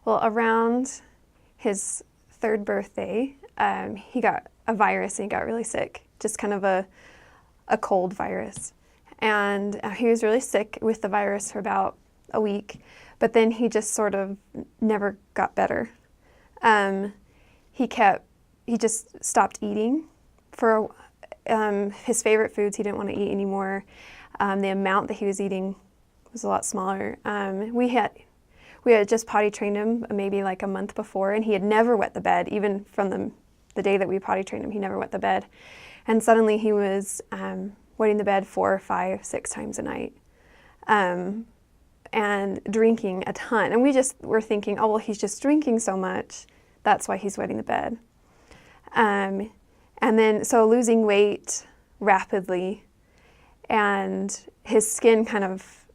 Well, around his third birthday, he got a virus and he got really sick, just kind of a cold virus. And he was really sick with the virus for about a week, but then he just sort of never got better. He just stopped eating for his favorite foods he didn't want to eat anymore. The amount that he was eating was a lot smaller. We had just potty trained him maybe like a month before, and he had never wet the bed. Even from the day that we potty trained him, he never wet the bed. And suddenly he was wetting the bed 4, 5, 6 times a night, and drinking a ton. And we just were thinking, oh, well, he's just drinking so much. That's why he's wetting the bed. And then, so losing weight rapidly, and his skin kind of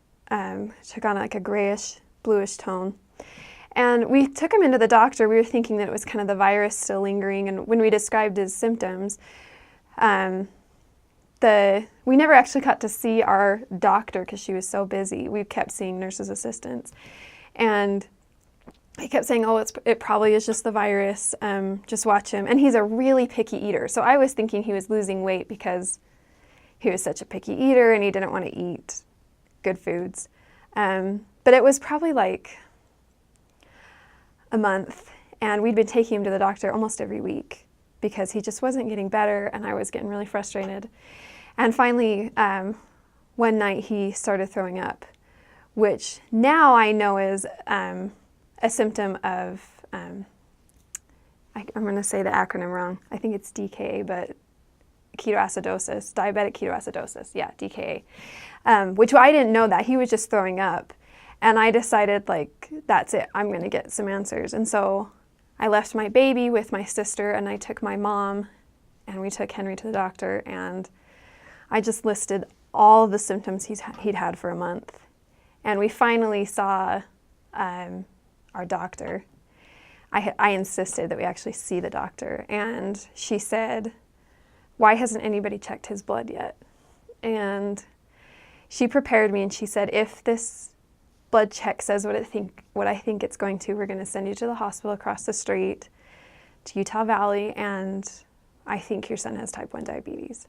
took on like a grayish, bluish tone. And we took him into the doctor. We were thinking that it was kind of the virus still lingering. And when we described his symptoms, we never actually got to see our doctor because she was so busy. We kept seeing nurses' assistants. And he kept saying, oh, it probably is just the virus. Just watch him. And he's a really picky eater. So I was thinking he was losing weight because he was such a picky eater and he didn't want to eat good foods. But it was probably like a month, and we'd been taking him to the doctor almost every week because he just wasn't getting better, and I was getting really frustrated. And finally, one night he started throwing up, which now I know is a symptom of, I'm going to say the acronym wrong. I think it's DKA, but ketoacidosis, diabetic ketoacidosis, yeah, DKA, which I didn't know that. He was just throwing up. And I decided, like, that's it, I'm going to get some answers. And so I left my baby with my sister, and I took my mom, and we took Henry to the doctor, and I just listed all of the symptoms he'd had for a month. And we finally saw our doctor. I insisted that we actually see the doctor, and she said, why hasn't anybody checked his blood yet? And she prepared me, and she said, if this blood check says what I think it's going to, we're going to send you to the hospital across the street to Utah Valley, and I think your son has type 1 diabetes.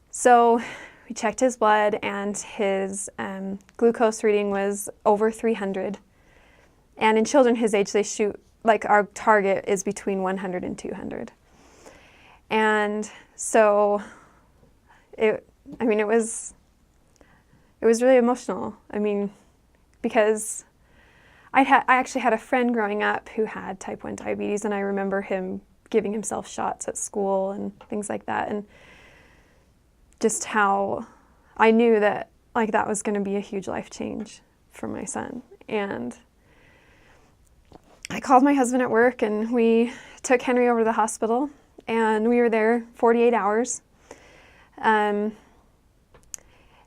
So we checked his blood, and his glucose reading was over 300. And in children his age, they shoot, like, our target is between 100 and 200. And so it was really emotional. I mean, because I actually had a friend growing up who had type 1 diabetes, and I remember him giving himself shots at school and things like that, and just how I knew that, like, that was going to be a huge life change for my son. And I called my husband at work, and we took Henry over to the hospital, and we were there 48 hours.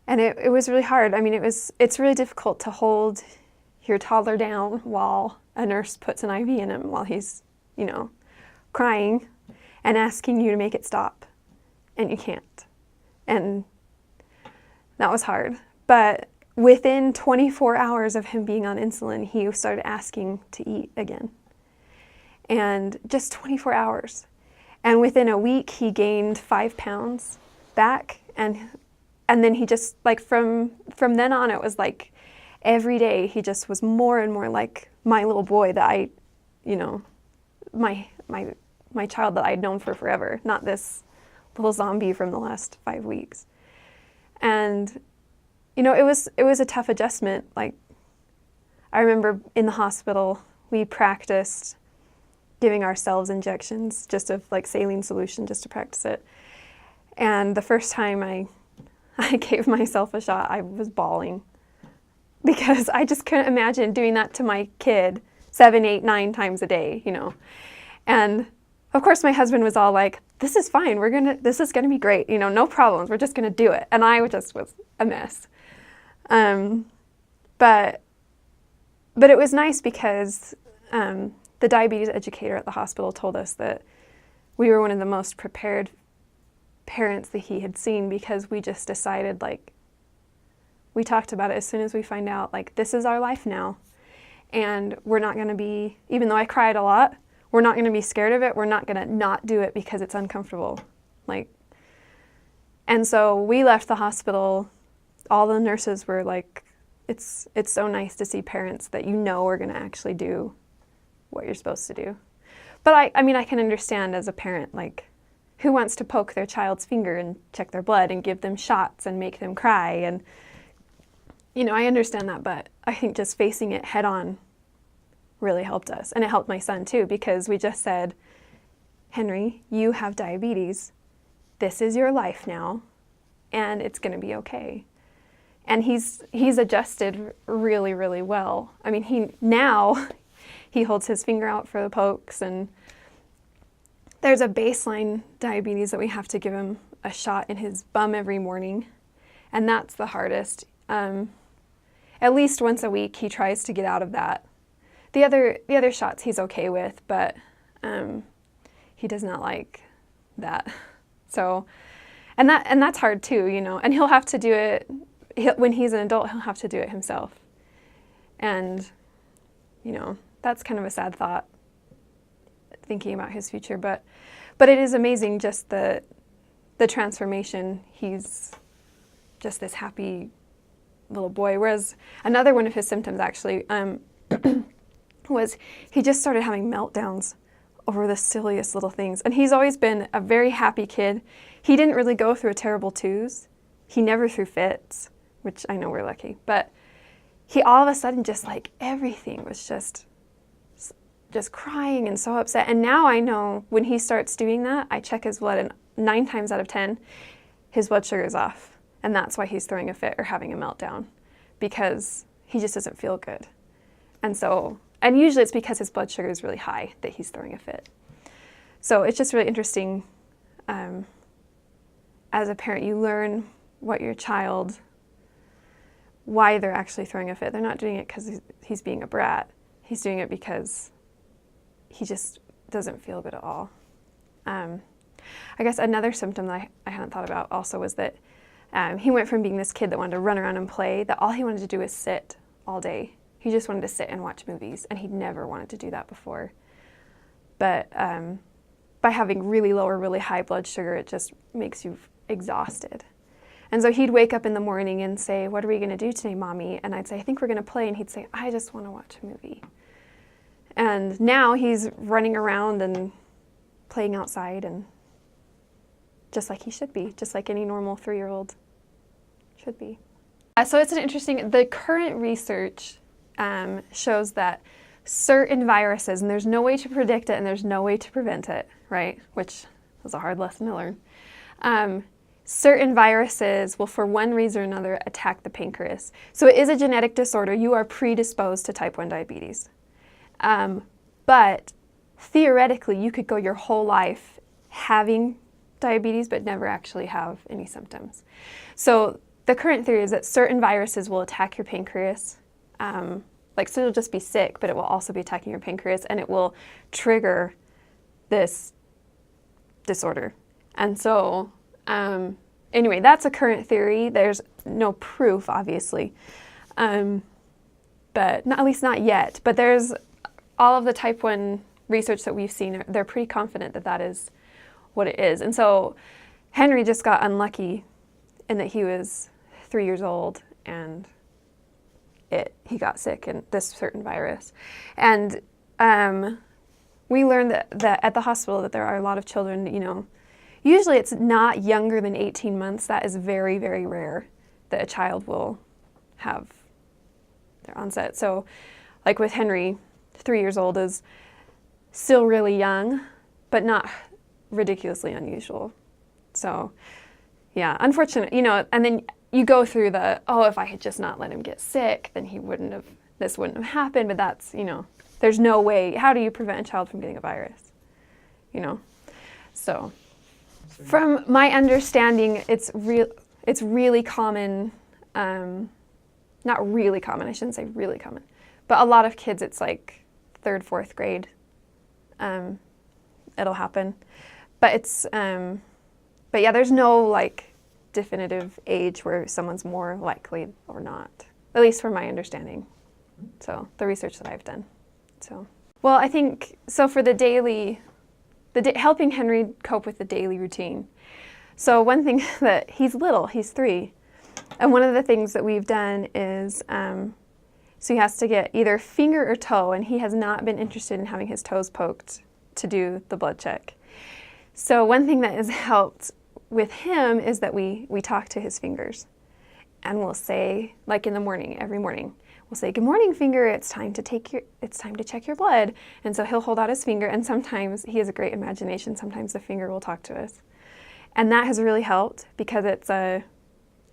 And it was really hard. I mean, it's really difficult to hold your toddler down while a nurse puts an IV in him while he's, crying and asking you to make it stop, and you can't. And that was hard. But within 24 hours of him being on insulin, he started asking to eat again. And just 24 hours. And within a week, he gained 5 pounds back, and then he just, like, from then on, it was like every day he just was more and more like my little boy that my child that I'd known for forever, not this little zombie from the last 5 weeks. And, it was a tough adjustment. Like, I remember in the hospital, we practiced giving ourselves injections just of, like, saline solution just to practice it. And the first time I gave myself a shot, I was bawling because I just couldn't imagine doing that to my kid 7, 8, 9 times a day, And of course my husband was all like, this is fine, this is gonna be great, no problems, we're just gonna do it. And I just was a mess. But it was nice because the diabetes educator at the hospital told us that we were one of the most prepared parents that he had seen, because we just decided, like, we talked about it as soon as we find out, like, this is our life now. and we're not going to be, even though I cried a lot, we're not going to be scared of it. We're not going to not do it because it's uncomfortable. Like, and so we left the hospital. All the nurses were like, it's so nice to see parents that you know are going to actually do what you're supposed to do. But I mean, I can understand as a parent, like, who wants to poke their child's finger and check their blood and give them shots and make them cry? And, you know, I understand that, but I think just facing it head on really helped us. And it helped my son too, because we just said, Henry, you have diabetes. This is your life now, and it's going to be okay. And he's adjusted really, really well. I mean, he holds his finger out for the pokes, and there's a baseline diabetes that we have to give him a shot in his bum every morning, and that's the hardest. At least once a week, he tries to get out of that. The other shots he's okay with, but he does not like that. So, and that's hard too, you know. And he'll have to do it when he's an adult. He'll have to do it himself, and you know, that's kind of a sad thought, thinking about his future. But it is amazing, just the transformation. He's just this happy little boy. Whereas another one of his symptoms actually was he just started having meltdowns over the silliest little things. And he's always been a very happy kid. He didn't really go through a terrible twos. He never threw fits, which I know we're lucky. But he all of a sudden just like everything was just crying and so upset. And now I know when he starts doing that, I check his blood, and 9 times out of 10, his blood sugar is off. And that's why he's throwing a fit or having a meltdown, because he just doesn't feel good. And usually it's because his blood sugar is really high that he's throwing a fit. So it's just really interesting. As a parent, you learn what your child, why they're actually throwing a fit. They're not doing it because he's being a brat. He's doing it because he just doesn't feel good at all. I guess another symptom that I hadn't thought about also was that he went from being this kid that wanted to run around and play, that all he wanted to do was sit all day. He just wanted to sit and watch movies, and he'd never wanted to do that before. But by having really low or really high blood sugar, it just makes you exhausted. And so he'd wake up in the morning and say, "What are we going to do today, Mommy?" And I'd say, "I think we're going to play." And he'd say, "I just want to watch a movie." And now he's running around and playing outside, and just like he should be, just like any normal 3-year-old should be. So it's the current research shows that certain viruses, and there's no way to predict it and there's no way to prevent it, right? Which was a hard lesson to learn. Certain viruses will, for one reason or another, attack the pancreas. So it is a genetic disorder. You are predisposed to type 1 diabetes. But theoretically, you could go your whole life having diabetes but never actually have any symptoms. So the current theory is that certain viruses will attack your pancreas. So you'll just be sick, but it will also be attacking your pancreas, and it will trigger this disorder. And so, anyway, that's a current theory. There's no proof, obviously, but at least not yet. But there's all of the type 1 research that we've seen, they're pretty confident that that is what it is. And so Henry just got unlucky in that he was 3 years old, and he got sick in this certain virus. And we learned that at the hospital that there are a lot of children, you know, usually it's not younger than 18 months. That is very, very rare that a child will have their onset. So like with Henry, 3 years old is still really young, but not ridiculously unusual. So yeah, unfortunate, you know, and then you go through if I had just not let him get sick, then this wouldn't have happened. But that's, you know, there's no way. How do you prevent a child from getting a virus? You know? So from my understanding, it's really common, not really common, I shouldn't say really common, but a lot of kids, it's like 3rd, 4th grade, it'll happen. But but yeah, there's no like definitive age where someone's more likely or not, at least from my understanding. So the research that I've done. So, well, I think, so for the daily, helping Henry cope with the daily routine. So one thing that, he's little, he's 3. And one of the things that we've done is, so he has to get either finger or toe, and he has not been interested in having his toes poked to do the blood check. So one thing that has helped with him is that we talk to his fingers. And we'll say, like in the morning, every morning, we'll say, "Good morning, finger, it's time to check your blood." And so he'll hold out his finger, and sometimes, he has a great imagination, sometimes the finger will talk to us. And that has really helped, because it's I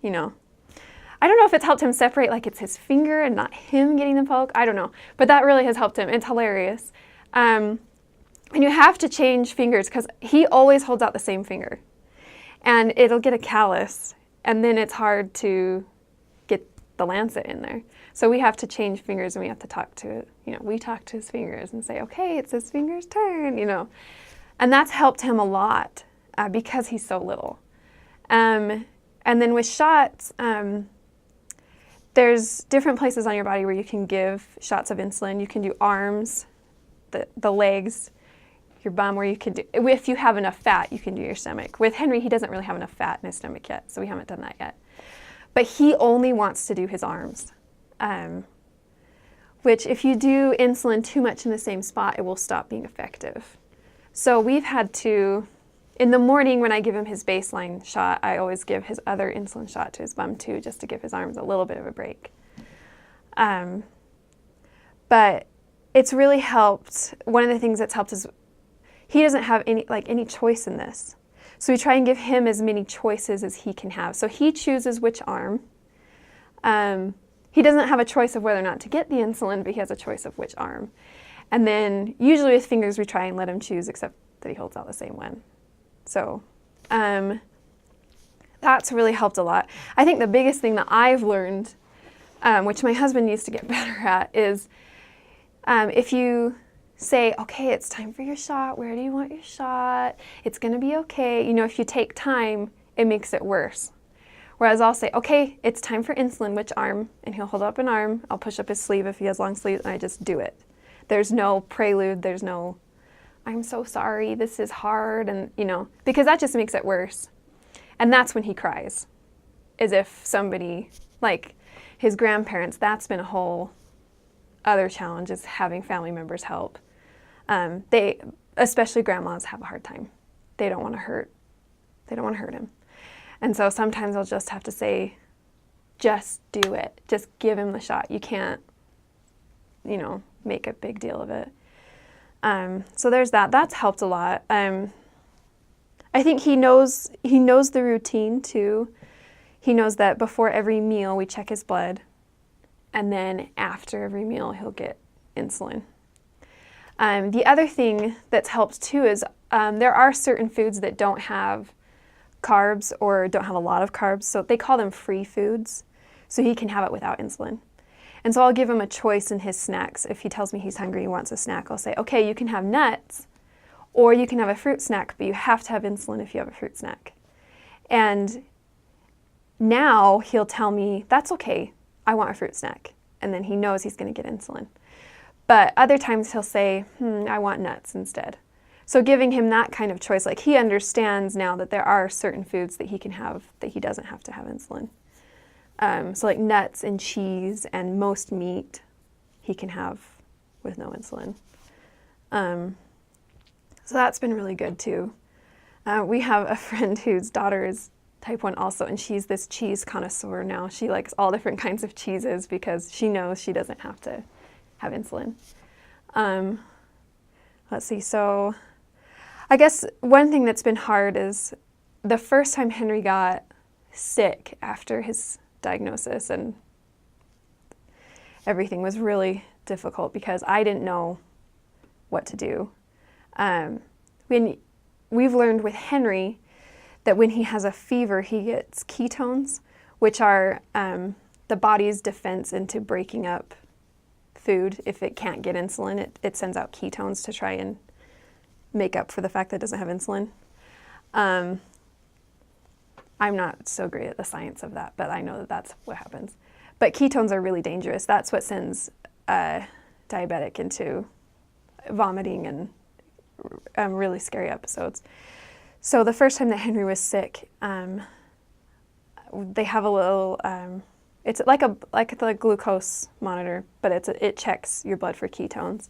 don't know if it's helped him separate, like it's his finger and not him getting the poke, I don't know. But that really has helped him. It's hilarious. And you have to change fingers, because he always holds out the same finger. And it'll get a callus, and then it's hard to get the lancet in there. So we have to change fingers, and we have to talk to it. We talk to his fingers and say, "Okay, it's his finger's turn," And that's helped him a lot, because he's so little. And then with shots, there's different places on your body where you can give shots of insulin. You can do arms, the legs, your bum, where you can do, if you have enough fat, you can do your stomach. With Henry, he doesn't really have enough fat in his stomach yet, so we haven't done that yet. But he only wants to do his arms, which if you do insulin too much in the same spot, it will stop being effective. So we've had to, in the morning when I give him his baseline shot, I always give his other insulin shot to his bum too, just to give his arms a little bit of a break. But it's really helped. One of the things that's helped is he doesn't have any choice in this. So we try and give him as many choices as he can have. So he chooses which arm. He doesn't have a choice of whether or not to get the insulin, but he has a choice of which arm. And then usually with fingers, we try and let him choose, except that he holds out the same one. So that's really helped a lot. I think the biggest thing that I've learned, which my husband needs to get better at, is if you say, "Okay, it's time for your shot. Where do you want your shot? It's going to be okay." If you take time, it makes it worse. Whereas I'll say, "Okay, it's time for insulin. Which arm?" And he'll hold up an arm. I'll push up his sleeve if he has long sleeves, and I just do it. There's no prelude. There's no, "I'm so sorry, this is hard," and because that just makes it worse. And that's when he cries, as if somebody, like his grandparents, that's been a whole other challenge, is having family members help. They, especially grandmas, have a hard time. They don't want to hurt him. And so sometimes I'll just have to say, "Just do it. Just give him the shot. You can't, make a big deal of it." So there's that. That's helped a lot. I think he knows the routine too. He knows that before every meal we check his blood, and then after every meal he'll get insulin. The other thing that's helped too is there are certain foods that don't have carbs or don't have a lot of carbs, so they call them free foods, so he can have it without insulin. And so I'll give him a choice in his snacks. If he tells me he's hungry, he wants a snack, I'll say, "Okay, you can have nuts, or you can have a fruit snack, but you have to have insulin if you have a fruit snack." And now he'll tell me, "That's okay, I want a fruit snack." And then he knows he's going to get insulin. But other times he'll say, "I want nuts instead." So giving him that kind of choice, like he understands now that there are certain foods that he can have that he doesn't have to have insulin. So like nuts and cheese and most meat he can have with no insulin. So that's been really good too. We have a friend whose daughter is type 1 also, and she's this cheese connoisseur now. She likes all different kinds of cheeses because she knows she doesn't have to have insulin. Let's see, so I guess one thing that's been hard is the first time Henry got sick after his diagnosis, and everything was really difficult because I didn't know what to do. We've learned with Henry that when he has a fever, he gets ketones, which are the body's defense into breaking up food. If it can't get insulin, it sends out ketones to try and make up for the fact that it doesn't have insulin. I'm not so great at the science of that, but I know that that's what happens. But ketones are really dangerous. That's what sends diabetic into vomiting and really scary episodes. So the first time that Henry was sick, they have a little, it's like the glucose monitor, but it checks your blood for ketones.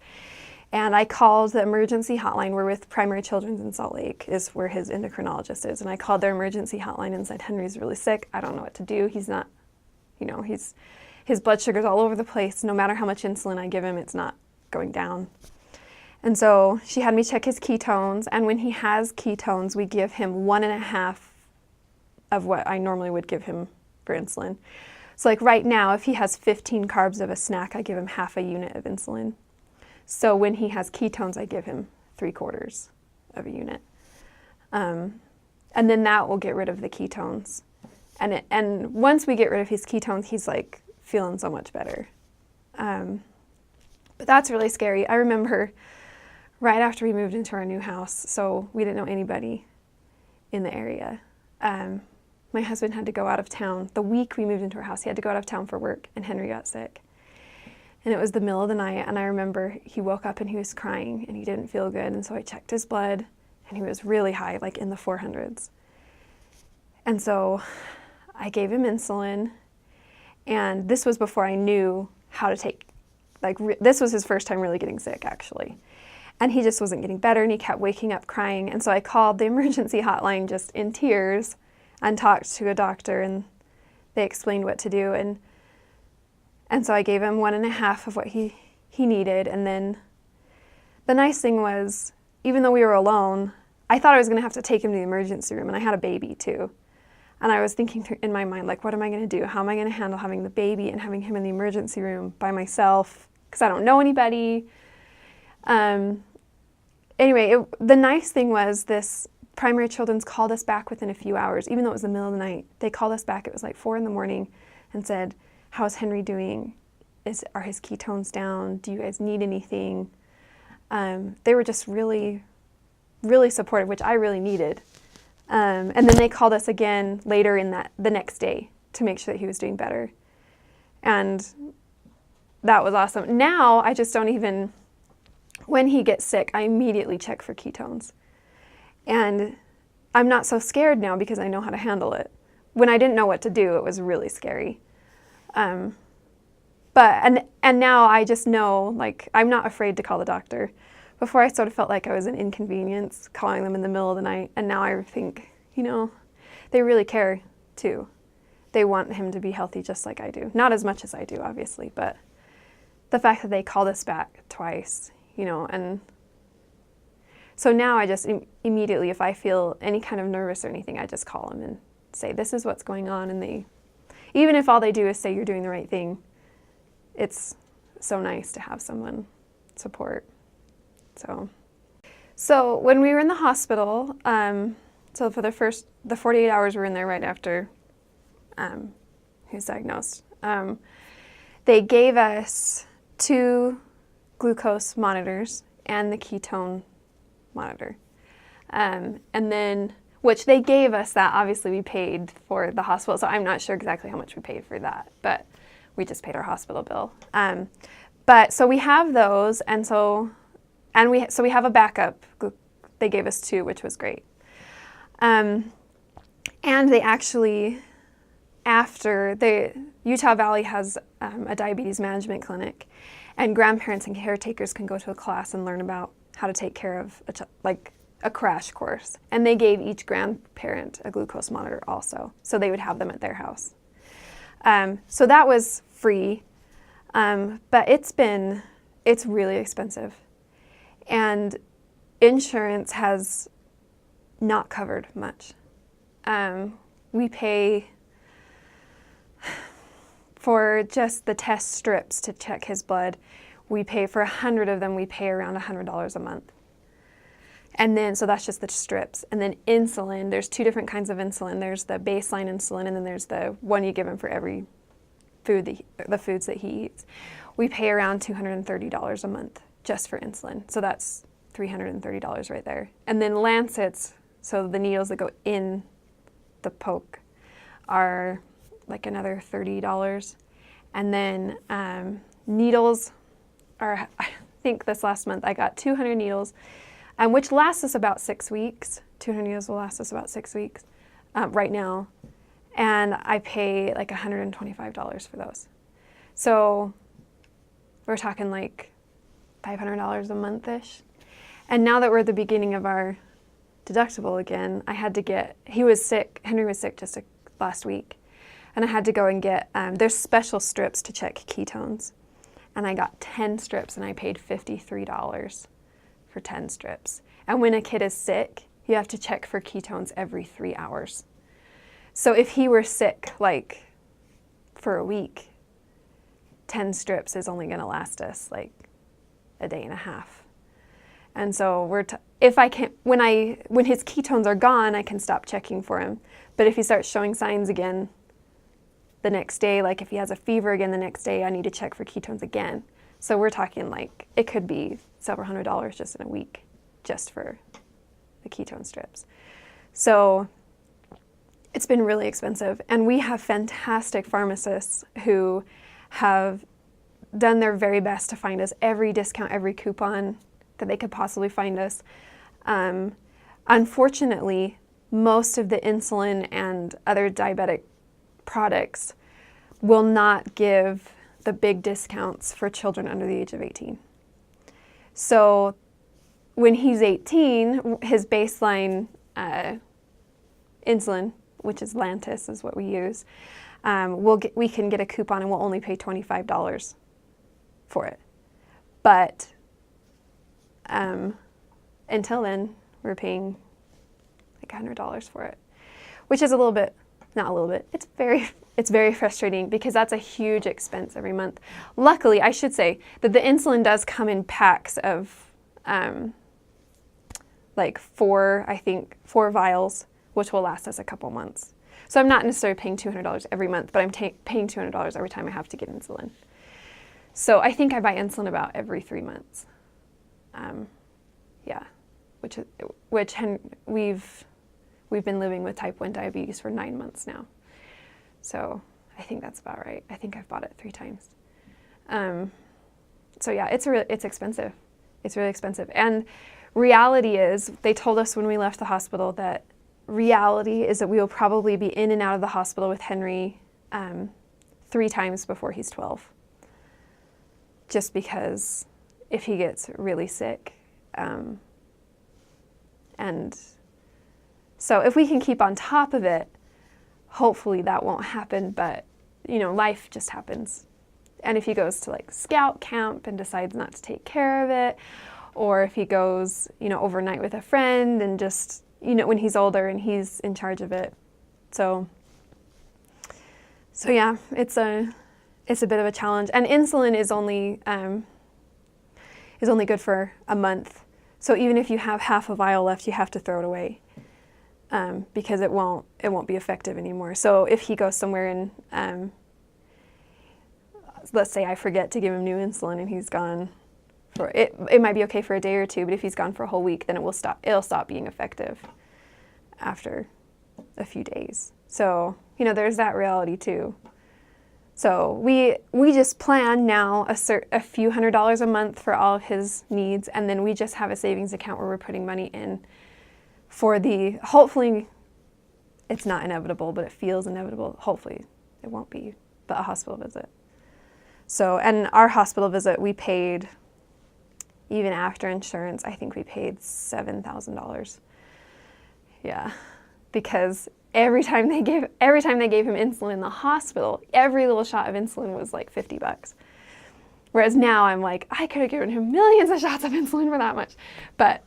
And I called the emergency hotline. We're with Primary Children's in Salt Lake, is where his endocrinologist is. And I called their emergency hotline and said, Henry's really sick. I don't know what to do. He's not, his blood sugar's all over the place. No matter how much insulin I give him, it's not going down. And so she had me check his ketones. And when he has ketones, we give him 1.5 of what I normally would give him for insulin. So like right now, if he has 15 carbs of a snack, I give him half a unit of insulin. So when he has ketones, I give him 3/4 of a unit. And then that will get rid of the ketones. And once we get rid of his ketones, he's like feeling so much better. But that's really scary. I remember right after we moved into our new house, so we didn't know anybody in the area. My husband had to go out of town. The week we moved into our house, he had to go out of town for work, and Henry got sick. And it was the middle of the night, and I remember he woke up and he was crying, and he didn't feel good, and so I checked his blood, and he was really high, like in the 400s. And so I gave him insulin, and this was before I knew how to take, this was his first time really getting sick, actually. And he just wasn't getting better, and he kept waking up crying, and so I called the emergency hotline just in tears and talked to a doctor, and they explained what to do, and so I gave him 1.5 of what he needed. And then the nice thing was, even though we were alone, I thought I was going to have to take him to the emergency room, and I had a baby too. And I was thinking in my mind, like, what am I going to do? How am I going to handle having the baby and having him in the emergency room by myself? Because I don't know anybody. Anyway, the nice thing was this Primary Children's called us back within a few hours, even though it was the middle of the night. They called us back, it was like 4 a.m, and said, how's Henry doing? Are his ketones down? Do you guys need anything? They were just really, really supportive, which I really needed. And then they called us again later the next day to make sure that he was doing better. And that was awesome. Now I just don't even, when he gets sick, I immediately check for ketones. And I'm not so scared now because I know how to handle it. When I didn't know what to do, it was really scary. But now I just know, like, I'm not afraid to call the doctor. Before I sort of felt like I was an inconvenience calling them in the middle of the night, and now I think, they really care too. They want him to be healthy just like I do. Not as much as I do, obviously, but the fact that they called us back twice, and so now I just immediately, if I feel any kind of nervous or anything, I just call them and say, this is what's going on, and even if all they do is say you're doing the right thing, it's so nice to have someone support. So when we were in the hospital, so for the 48 hours we were in there right after he was diagnosed, they gave us 2 glucose monitors and the ketone monitor. And then, which they gave us that, obviously we paid for the hospital, so I'm not sure exactly how much we paid for that, but we just paid our hospital bill. But so we have those, and we have a backup. They gave us 2, which was great. And they actually, Utah Valley has a diabetes management clinic, and grandparents and caretakers can go to a class and learn about how to take care of a crash course. And they gave each grandparent a glucose monitor also, so they would have them at their house. So that was free, but it's really expensive. And insurance has not covered much. We pay for just the test strips to check his blood. We pay for 100 of them, we pay around $100 a month. And then, so that's just the strips. And then insulin, there's 2 different kinds of insulin. There's the baseline insulin, and then there's the one you give him for every food, the foods that he eats. We pay around $230 a month just for insulin. So that's $330 right there. And then lancets, so the needles that go in the poke, are like another $30. And then needles, or I think this last month, I got 200 needles, which lasts us about 6 weeks. 200 needles will last us about 6 weeks right now. And I pay like $125 for those. So we're talking like $500 a month-ish. And now that we're at the beginning of our deductible again, he was sick, Henry was sick just last week. And I had to go and get, there's special strips to check ketones. And I got 10 strips and I paid $53 for 10 strips. And when a kid is sick, you have to check for ketones every 3 hours. So if he were sick, like, for a week, 10 strips is only going to last us, like, a day and a half. And so if I can, when his ketones are gone, I can stop checking for him. But if he starts showing signs again the next day, like if he has a fever again the next day, I need to check for ketones again. So we're talking like, it could be several $100s just in a week, just for the ketone strips. So it's been really expensive. And we have fantastic pharmacists who have done their very best to find us every discount, every coupon that they could possibly find us. Unfortunately, most of the insulin and other diabetic products will not give the big discounts for children under the age of 18. So when he's 18, his baseline insulin, which is Lantus, is what we use, we can get a coupon and we'll only pay $25 for it. But until then, we're paying like $100 for it, which is it's very frustrating because that's a huge expense every month. Luckily, I should say that the insulin does come in packs of like 4 vials, which will last us a couple months. So I'm not necessarily paying $200 every month, but I'm paying $200 every time I have to get insulin. So I think I buy insulin about every 3 months. We've been living with type 1 diabetes for 9 months now. So I think that's about right. I think I've bought it 3 times. So yeah, it's expensive. It's really expensive. And reality is, they told us when we left the hospital that reality is that we will probably be in and out of the hospital with Henry 3 times before he's 12. Just because if he gets really sick. And so if we can keep on top of it, hopefully that won't happen, but life just happens. And if he goes to like scout camp and decides not to take care of it, or if he goes, overnight with a friend and just, when he's older and he's in charge of it. So yeah, it's a bit of a challenge. And insulin is only good for a month. So even if you have half a vial left, you have to throw it away. Because it won't be effective anymore. So if he goes somewhere and let's say I forget to give him new insulin and he's gone for it might be okay for a day or 2, but if he's gone for a whole week, then it'll stop being effective after a few days. So there's that reality too. So we just plan now a few $100s a month for all of his needs, and then we just have a savings account where we're putting money in for hopefully it's not inevitable, but it feels inevitable. Hopefully it won't be, but a hospital visit. So, and our hospital visit, we paid, even after insurance, I think we paid $7,000. Yeah, because every time they gave him insulin in the hospital, every little shot of insulin was like $50. Whereas now I'm like, I could have given him millions of shots of insulin for that much. But,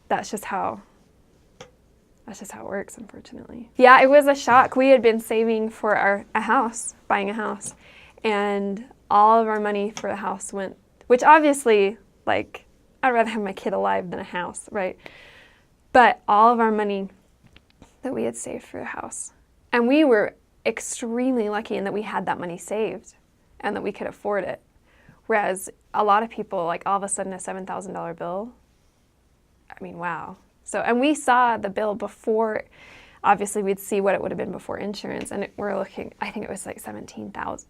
that's just how it works, unfortunately. Yeah, it was a shock. We had been saving for buying a house, and all of our money for the house went, which obviously, like, I'd rather have my kid alive than a house, right? But all of our money that we had saved for the house, and we were extremely lucky in that we had that money saved and that we could afford it. Whereas a lot of people, like, all of a sudden a $7,000 bill, I mean, wow. So, and we saw the bill before, obviously we'd see what it would have been before insurance, and we're looking, I think it was like $17,000.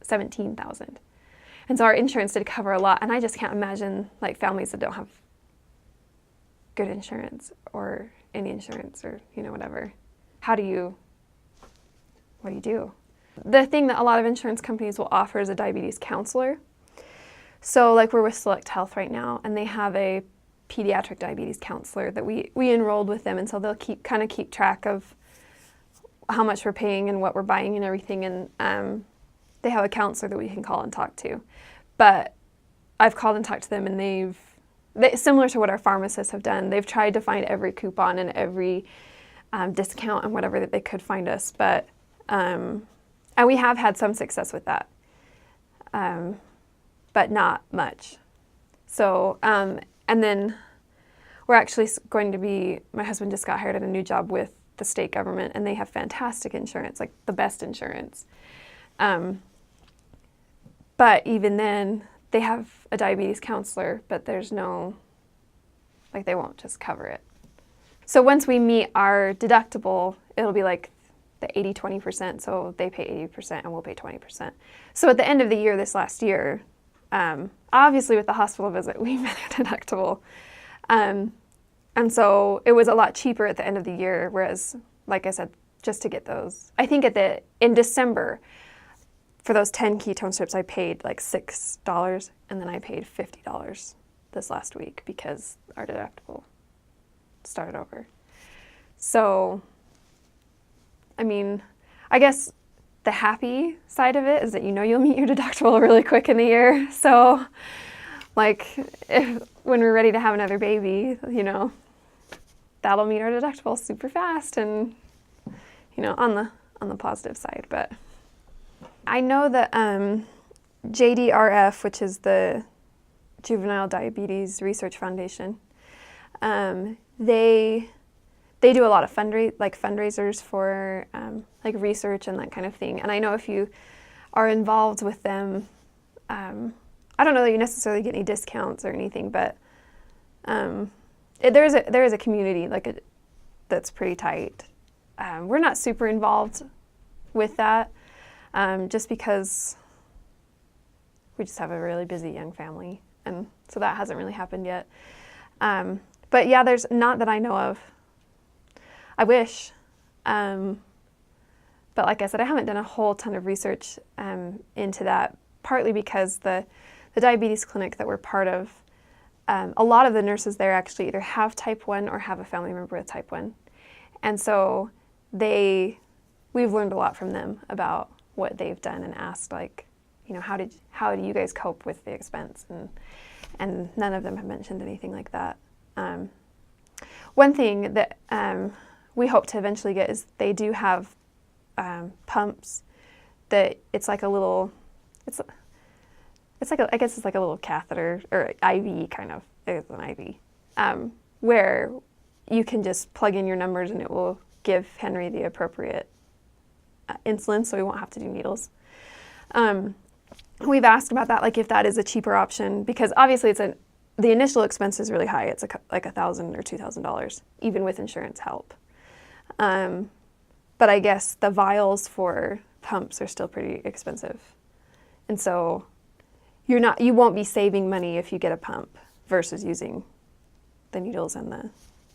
And so our insurance did cover a lot, and I just can't imagine like families that don't have good insurance or any insurance or, you know, whatever. What do you do? The thing that a lot of insurance companies will offer is a diabetes counselor. So like we're with Select Health right now, and they have a pediatric diabetes counselor that we enrolled with them, and so they'll keep track of how much we're paying and what we're buying and everything, and they have a counselor that we can call and talk to. But I've called and talked to them, and they similar to what our pharmacists have done, they've tried to find every coupon and every discount and whatever that they could find us, but and we have had some success with that, but not much. So and then we're actually going to be, my husband just got hired at a new job with the state government, and they have fantastic insurance, like the best insurance. But even then, they have a diabetes counselor, but there's no, like they won't just cover it. So once we meet our deductible, it'll be like the 80-20%, so they pay 80% and we'll pay 20%. So at the end of the year, this last year, obviously with the hospital visit, we met our deductible. And so it was a lot cheaper at the end of the year, whereas, like I said, just to get those, I think in December, for those 10 ketone strips, I paid like $6, and then I paid $50 this last week because our deductible started over. So, I mean, I guess the happy side of it is that you know you'll meet your deductible really quick in the year. So, like, when we're ready to have another baby, you know, that'll meet our deductible super fast, and, you know, on the positive side. But I know that JDRF, which is the Juvenile Diabetes Research Foundation, they do a lot of fundraisers for like research and that kind of thing. And I know if you are involved with them, I don't know that you necessarily get any discounts or anything, but there is a community that's pretty tight. We're not super involved with that, just because we just have a really busy young family, and so that hasn't really happened yet. But yeah, there's not that I know of. I wish, but like I said, I haven't done a whole ton of research into that, partly because the diabetes clinic that we're part of, a lot of the nurses there actually either have type 1 or have a family member with type 1. And so we've learned a lot from them about what they've done, and asked, like, you know, how do you guys cope with the expense? And none of them have mentioned anything like that. One thing that we hope to eventually get is they do have pumps that it's like a little, I guess it's like a little catheter or IV kind of, it's an IV, where you can just plug in your numbers and it will give Henry the appropriate insulin, so we won't have to do needles. We've asked about that, like if that is a cheaper option, because obviously the initial expense is really high. It's like $1,000 or $2,000, even with insurance help. But I guess the vials for pumps are still pretty expensive, and so you won't be saving money if you get a pump versus using the needles and the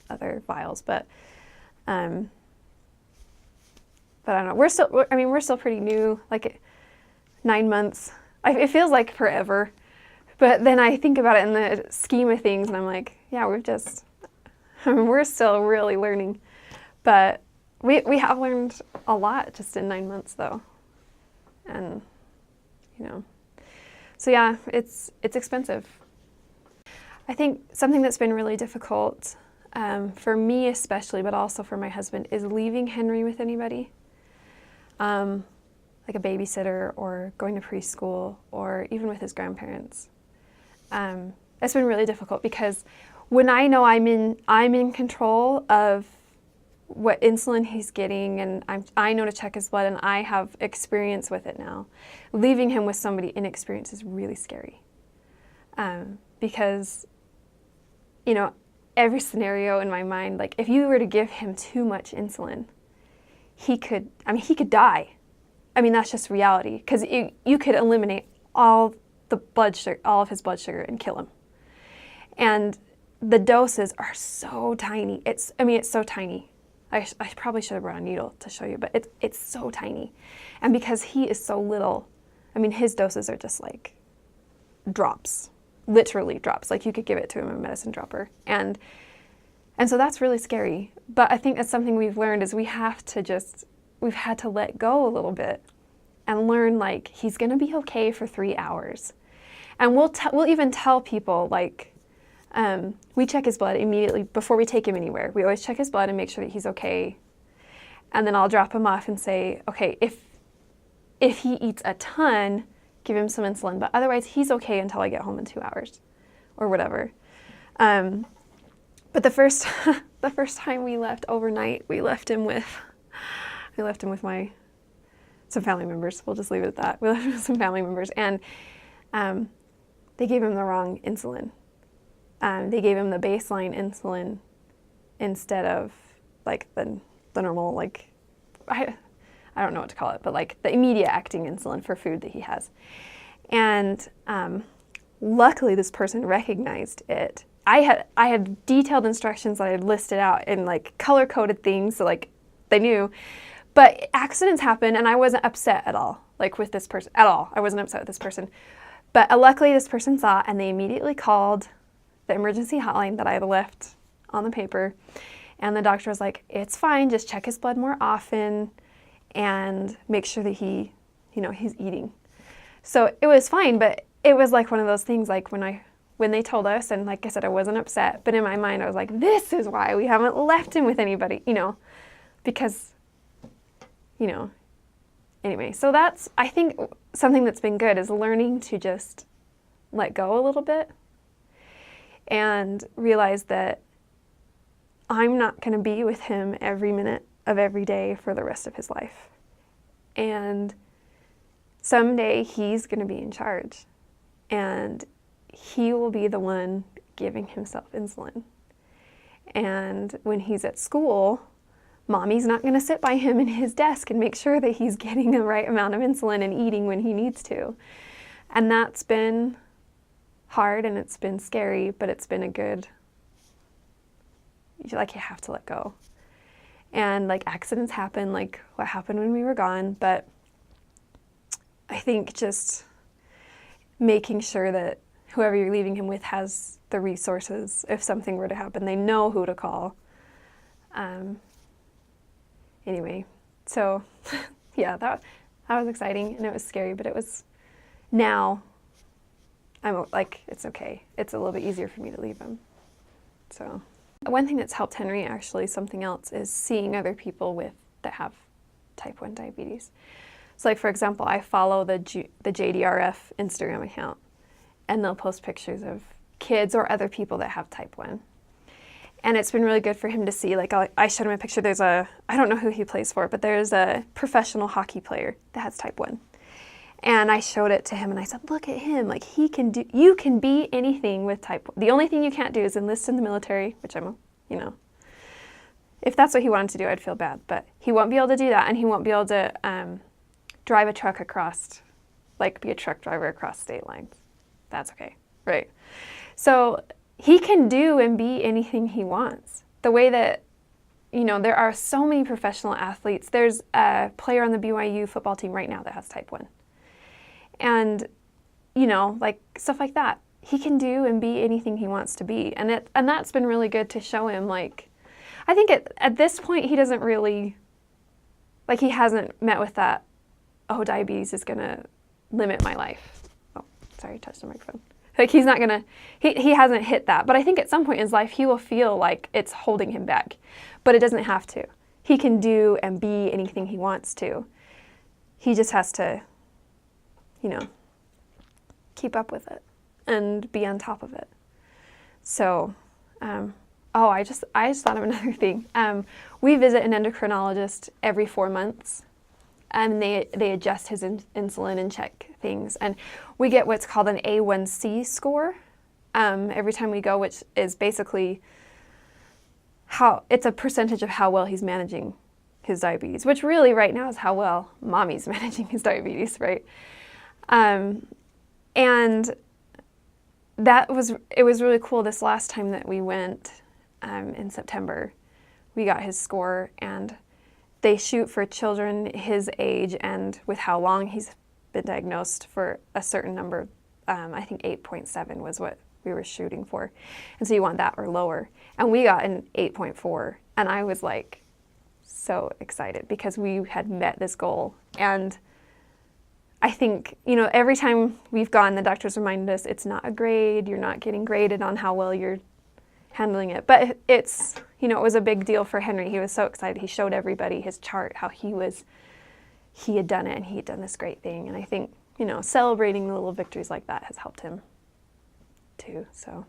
other vials. But I don't know. We're still pretty new. Like 9 months. It feels like forever. But then I think about it in the scheme of things, and I'm like, yeah, we're still really learning. But we have learned a lot just in 9 months, though. And, you know, so yeah, it's expensive. I think something that's been really difficult for me especially, but also for my husband, is leaving Henry with anybody. Like a babysitter or going to preschool or even with his grandparents. It's been really difficult because when I know I'm in control of what insulin he's getting, and I know to check his blood, and I have experience with it now, leaving him with somebody inexperienced is really scary. Because, you know, every scenario in my mind, like if you were to give him too much insulin, he could die. I mean, that's just reality, because you could eliminate all the blood sugar, all of his blood sugar, and kill him. And the doses are so tiny. It's so tiny. I probably should have brought a needle to show you, but it's so tiny. And because he is so little, his doses are just like drops, literally drops. Like you could give it to him in a medicine dropper. And so that's really scary. But I think that's something we've learned is we've had to let go a little bit and learn like he's going to be okay for 3 hours. And we'll even tell people like, we check his blood immediately before we take him anywhere. We always check his blood and make sure that he's okay. And then I'll drop him off and say, okay, if he eats a ton, give him some insulin. But otherwise, he's okay until I get home in 2 hours or whatever. But the first time we left overnight, we left him with some family members. We'll just leave it at that. We left him with some family members, and they gave him the wrong insulin. They gave him the baseline insulin instead of like the normal, like, I don't know what to call it, but like the immediate acting insulin for food that he has. And luckily this person recognized it. I had detailed instructions that I had listed out in like color-coded things, so like they knew. But accidents happen, and I wasn't upset at all, like with this person, at all. I wasn't upset with this person. But luckily this person saw it, and they immediately called the emergency hotline that I had left on the paper. And the doctor was like, it's fine, just check his blood more often and make sure that he's eating. So it was fine, but it was like one of those things like when they told us, and like I said, I wasn't upset, but in my mind I was like, this is why we haven't left him with anybody, because, anyway. So that's, I think, something that's been good is learning to just let go a little bit and realize that I'm not going to be with him every minute of every day for the rest of his life. And someday he's going to be in charge, and he will be the one giving himself insulin. And when he's at school, mommy's not going to sit by him in his desk and make sure that he's getting the right amount of insulin and eating when he needs to. And that's been hard, and it's been scary, but it's been a good, you have to let go. And like accidents happen, like what happened when we were gone, but I think just making sure that whoever you're leaving him with has the resources if something were to happen. They know who to call. Anyway, so yeah, that was exciting, and it was scary, but it was, now I'm like, it's okay. It's a little bit easier for me to leave him. So one thing that's helped Henry, actually, something else, is seeing other people that have type 1 diabetes. So like, for example, I follow the JDRF Instagram account, and they'll post pictures of kids or other people that have type 1. And it's been really good for him to see, like I showed him a picture, I don't know who he plays for, but there's a professional hockey player that has type 1. And I showed it to him, and I said, look at him, like you can be anything with type 1. The only thing you can't do is enlist in the military, which if that's what he wanted to do, I'd feel bad. But he won't be able to do that, and he won't be able to drive a truck across, like be a truck driver across state lines. That's okay, right? So he can do and be anything he wants. The way that, there are so many professional athletes. There's a player on the BYU football team right now that has type 1. And, like stuff like that. He can do and be anything he wants to be. And that's been really good to show him, like, I think at this point he doesn't really, like, he hasn't met with that, oh, diabetes is going to limit my life. Oh, sorry, touched the microphone. Like, he's not going to, he hasn't hit that. But I think at some point in his life he will feel like it's holding him back. But it doesn't have to. He can do and be anything he wants to. He just has to, keep up with it and be on top of it. So, I just thought of another thing. We visit an endocrinologist every 4 months, and they adjust his insulin and check things. And we get what's called an A1C score every time we go, which is basically it's a percentage of how well he's managing his diabetes, which really right now is how well mommy's managing his diabetes, right? And it was really cool this last time that we went in September. We got his score, and they shoot for children his age and with how long he's been diagnosed for a certain number. I think 8.7 was what we were shooting for. And so you want that or lower. And we got an 8.4. And I was like so excited because we had met this goal. And I think, every time we've gone, the doctors reminded us it's not a grade. You're not getting graded on how well you're handling it. But it's, it was a big deal for Henry. He was so excited. He showed everybody his chart, how he had done it, and he had done this great thing. And I think, celebrating the little victories like that has helped him too. So